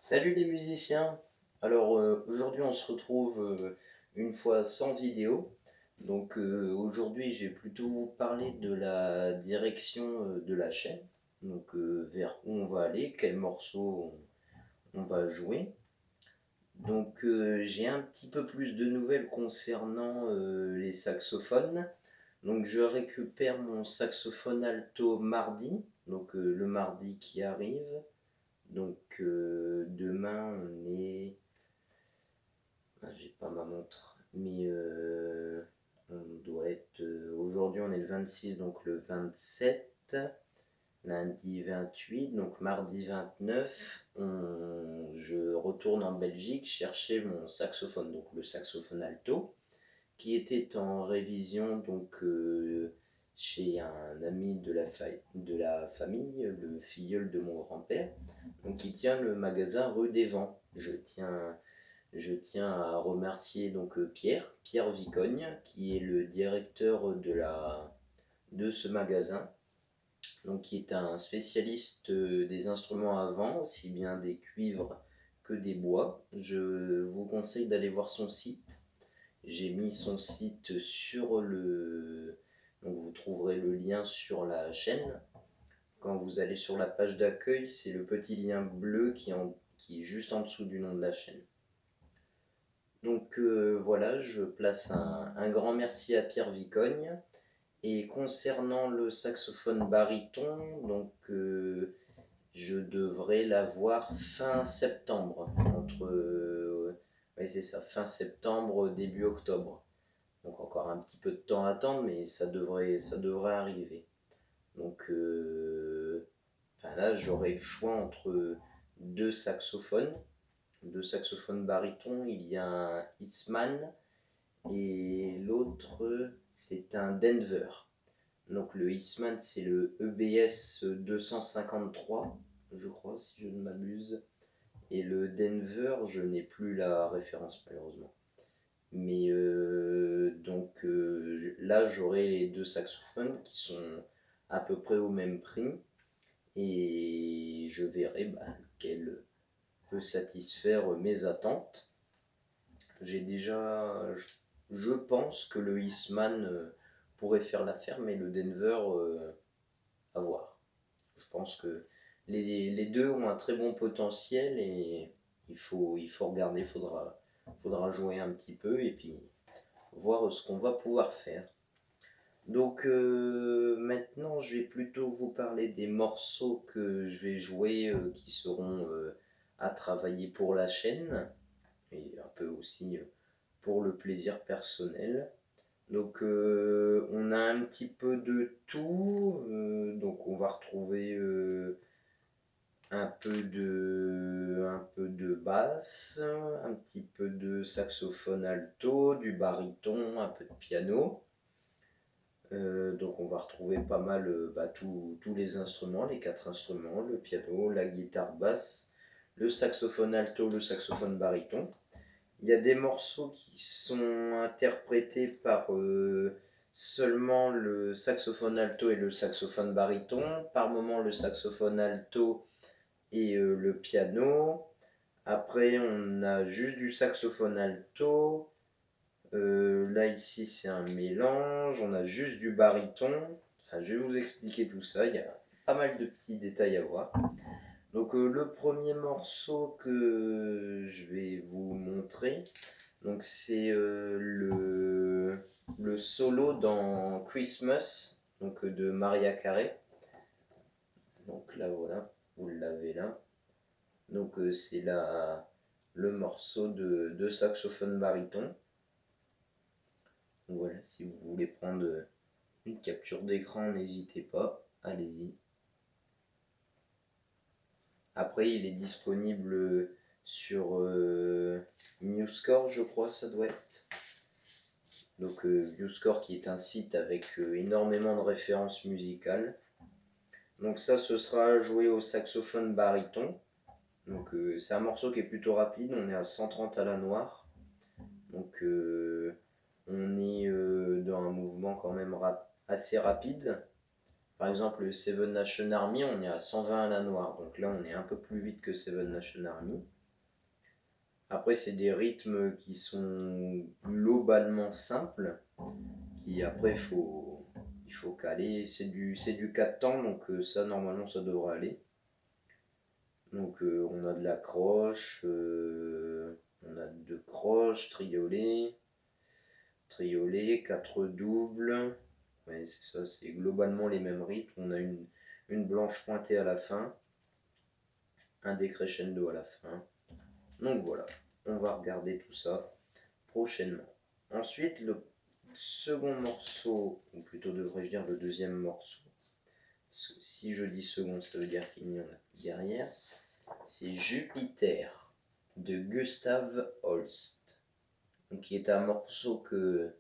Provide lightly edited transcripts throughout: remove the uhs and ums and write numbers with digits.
Salut les musiciens! Alors aujourd'hui on se retrouve une fois sans vidéo. Donc aujourd'hui je vais plutôt vous parler de la direction de la chaîne. Donc vers où on va aller, quels morceaux on va jouer. Donc j'ai un petit peu plus de nouvelles concernant les saxophones. Donc je récupère mon saxophone alto mardi, donc le mardi qui arrive. Donc demain on est... j'ai pas ma montre, mais on doit être... aujourd'hui on est le 26, donc le 27, lundi 28, donc mardi 29, je retourne en Belgique chercher mon saxophone, donc le saxophone alto, qui était en révision donc chez un ami de la famille, le filleul de mon grand-père, donc qui tient le magasin rue des Vents. Je tiens à remercier donc Pierre Vicogne, qui est le directeur de ce magasin, donc qui est un spécialiste des instruments à vent, aussi bien des cuivres que des bois. Je vous conseille d'aller voir son site. J'ai mis son site sur le... Donc vous trouverez le lien sur la chaîne. Quand vous allez sur la page d'accueil, c'est le petit lien bleu qui est juste en dessous du nom de la chaîne. Donc voilà, je place un grand merci à Pierre Vicogne. Et concernant le saxophone baryton, donc je devrais l'avoir fin septembre, ouais, c'est ça, fin septembre, début octobre. Donc encore un petit peu de temps à attendre, mais ça devrait arriver. Donc enfin là, j'aurai le choix entre deux saxophones, baryton. Il y a un Eastman et l'autre c'est un Denver. Donc le Eastman c'est le EBS 253, je crois, si je ne m'abuse. Et le Denver, je n'ai plus la référence malheureusement. Mais donc là, j'aurai les deux saxophones qui sont à peu près au même prix. Et je verrai lequel peut satisfaire mes attentes. J'ai déjà, je pense que le Eastman pourrait faire l'affaire, mais le Denver, à voir. Je pense que les deux ont un très bon potentiel et il faut regarder, faudra jouer un petit peu et puis voir ce qu'on va pouvoir faire. Donc maintenant, je vais plutôt vous parler des morceaux que je vais jouer qui seront à travailler pour la chaîne et un peu aussi pour le plaisir personnel. Donc on a un petit peu de tout, donc on va retrouver un peu de basse, un petit peu de saxophone alto, du baryton, un peu de piano. Donc on va retrouver pas mal tous les instruments, les quatre instruments, le piano, la guitare basse, le saxophone alto, le saxophone baryton. Il y a des morceaux qui sont interprétés par seulement le saxophone alto et le saxophone baryton, par moment le saxophone alto et le piano. Après on a juste du saxophone alto. Là ici c'est un mélange, on a juste du baryton. Enfin, je vais vous expliquer tout ça, il y a pas mal de petits détails à voir. Donc le premier morceau que je vais vous montrer, donc c'est le solo dans Christmas, donc de Mariah Carey. Donc là voilà, vous l'avez là. Donc c'est le morceau de saxophone baryton. Donc voilà, si vous voulez prendre une capture d'écran, n'hésitez pas, allez-y. Après, il est disponible sur MuseScore, je crois, ça doit être. Donc MuseScore qui est un site avec énormément de références musicales. Donc ça, ce sera joué au saxophone baryton. Donc c'est un morceau qui est plutôt rapide, on est à 130 à la noire. Donc on est dans un mouvement quand même assez rapide. Par exemple, le Seven Nation Army, on est à 120 à la noire. Donc là, on est un peu plus vite que Seven Nation Army. Après, c'est des rythmes qui sont globalement simples, qui après, il faut caler. C'est du 4 temps, donc ça, normalement, ça devrait aller. Donc on a de la croche, on a 2 croches, triolet, 4 doubles. Ouais, c'est ça, c'est globalement les mêmes rythmes. On a une blanche pointée à la fin, un décrescendo à la fin. Donc voilà, on va regarder tout ça prochainement. Ensuite, le second morceau, ou plutôt devrais-je dire le deuxième morceau, parce que si je dis second, ça veut dire qu'il y en a derrière, c'est Jupiter de Gustav Holst, qui est un morceau que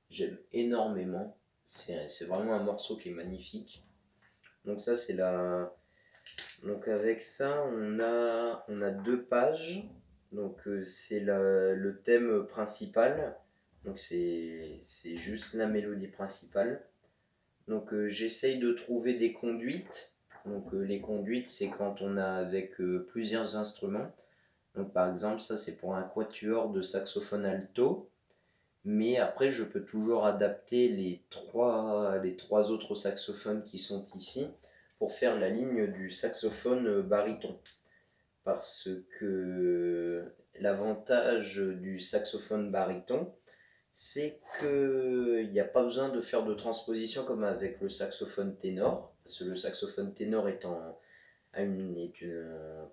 j'aime énormément. C'est vraiment un morceau qui est magnifique. Donc ça c'est la... Donc avec ça on a 2 pages. Donc c'est le thème principal. Donc c'est juste la mélodie principale. Donc j'essaye de trouver des conduites. Donc les conduites c'est quand on a avec plusieurs instruments. Donc par exemple ça c'est pour un quatuor de saxophone alto. Mais après, je peux toujours adapter les trois autres saxophones qui sont ici pour faire la ligne du saxophone baryton. Parce que l'avantage du saxophone baryton, c'est qu'il n'y a pas besoin de faire de transposition comme avec le saxophone ténor. Parce que le saxophone ténor est une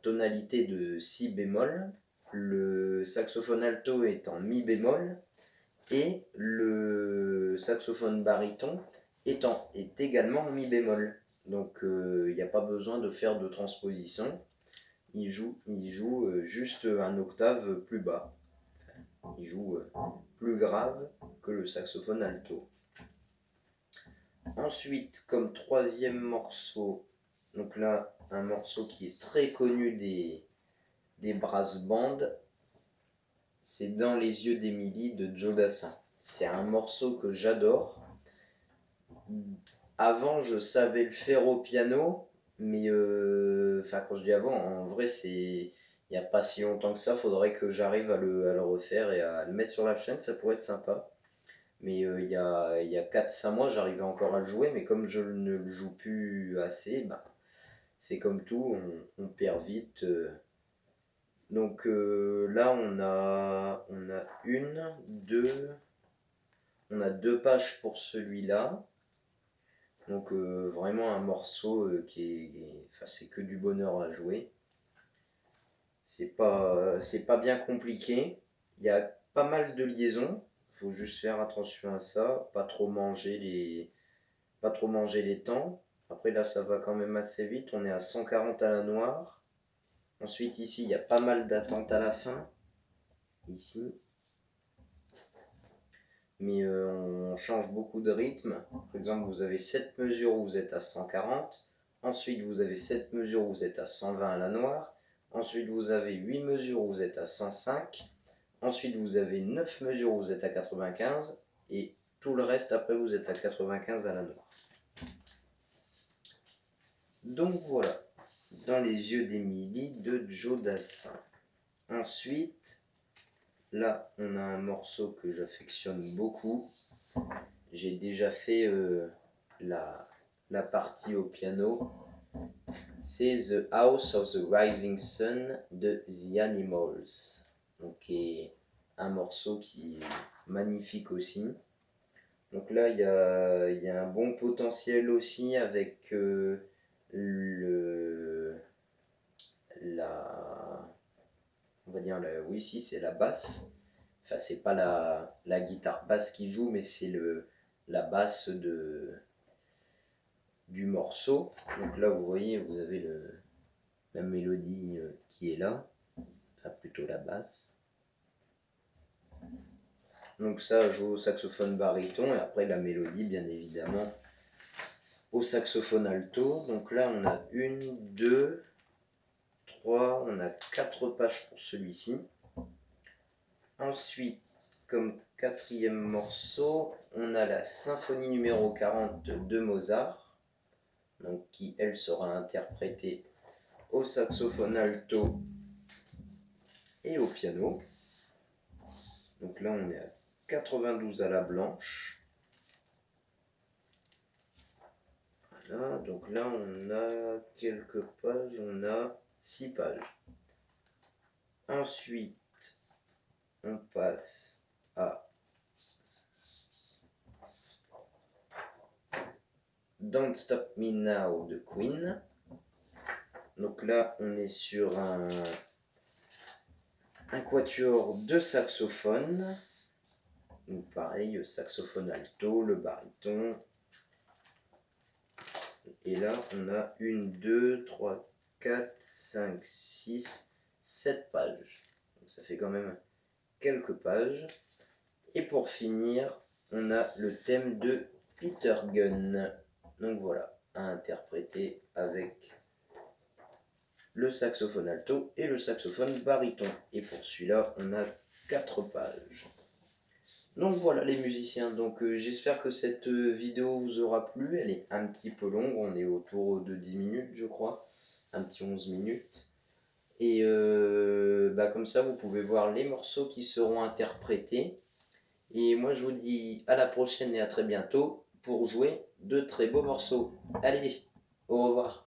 tonalité de si bémol. Le saxophone alto est en mi bémol. Et le saxophone baryton est également en mi bémol. Donc il n'y a pas besoin de faire de transposition. Il joue juste un octave plus bas. Il joue plus grave que le saxophone alto. Ensuite, comme troisième morceau, donc là, un morceau qui est très connu des brass bands, c'est Dans les yeux d'Émilie de Joe Dassin. C'est un morceau que j'adore. Avant, je savais le faire au piano, mais quand je dis avant, en vrai, il n'y a pas si longtemps que ça. Faudrait que j'arrive à le refaire et à le mettre sur la chaîne, ça pourrait être sympa. Mais il y a 4-5 mois, j'arrivais encore à le jouer, mais comme je ne le joue plus assez, c'est comme tout, on perd vite. Donc là, on a 2 pages pour celui-là. Donc vraiment un morceau c'est que du bonheur à jouer. C'est pas bien compliqué. Il y a pas mal de liaisons. Il faut juste faire attention à ça, pas trop manger les temps. Après là ça va quand même assez vite. On est à 140 à la noire. Ensuite ici il y a pas mal d'attentes à la fin. Ici. Mais on change beaucoup de rythme. Par exemple, vous avez 7 mesures où vous êtes à 140. Ensuite, vous avez 7 mesures où vous êtes à 120 à la noire. Ensuite, vous avez 8 mesures où vous êtes à 105. Ensuite, vous avez 9 mesures où vous êtes à 95. Et tout le reste, après, vous êtes à 95 à la noire. Donc voilà, Dans les yeux d'Émilie de Joe Dassin. Ensuite, là, on a un morceau que j'affectionne beaucoup. J'ai déjà fait la partie au piano. C'est The House of the Rising Sun de The Animals. Donc, un morceau qui est magnifique aussi. Donc là, il y a un bon potentiel aussi avec on va dire, oui, si, c'est la basse. Enfin, c'est pas la guitare basse qui joue, mais c'est la basse du morceau. Donc là, vous voyez, vous avez la mélodie qui est là. Enfin, plutôt la basse. Donc ça joue au saxophone baryton et après la mélodie, bien évidemment, au saxophone alto. Donc là, on a 1, 2, 3, on a 4 pages pour celui-ci. Ensuite, comme quatrième morceau, on a la symphonie numéro 40 de Mozart. donc qui elle sera interprétée au saxophone alto et au piano. Donc là on est à 92 à la blanche. Voilà, donc là on a quelques pages, on a 6 pages. Ensuite on passe à Don't Stop Me Now de Queen. Donc là on est sur un quatuor de saxophones. Donc pareil, saxophone alto, le baryton. Et là, on a 1, 2, 3, 4, 5, 6, 7 pages. Donc ça fait quand même quelques pages. Et pour finir, on a le thème de Peter Gunn. Donc voilà, à interpréter avec le saxophone alto et le saxophone baryton. Et pour celui-là, on a 4 pages. Donc voilà les musiciens, donc j'espère que cette vidéo vous aura plu, elle est un petit peu longue, on est autour de 10 minutes je crois, un petit 11 minutes. Et comme ça vous pouvez voir les morceaux qui seront interprétés. Et moi je vous dis à la prochaine et à très bientôt pour jouer de très beaux morceaux. Allez, au revoir.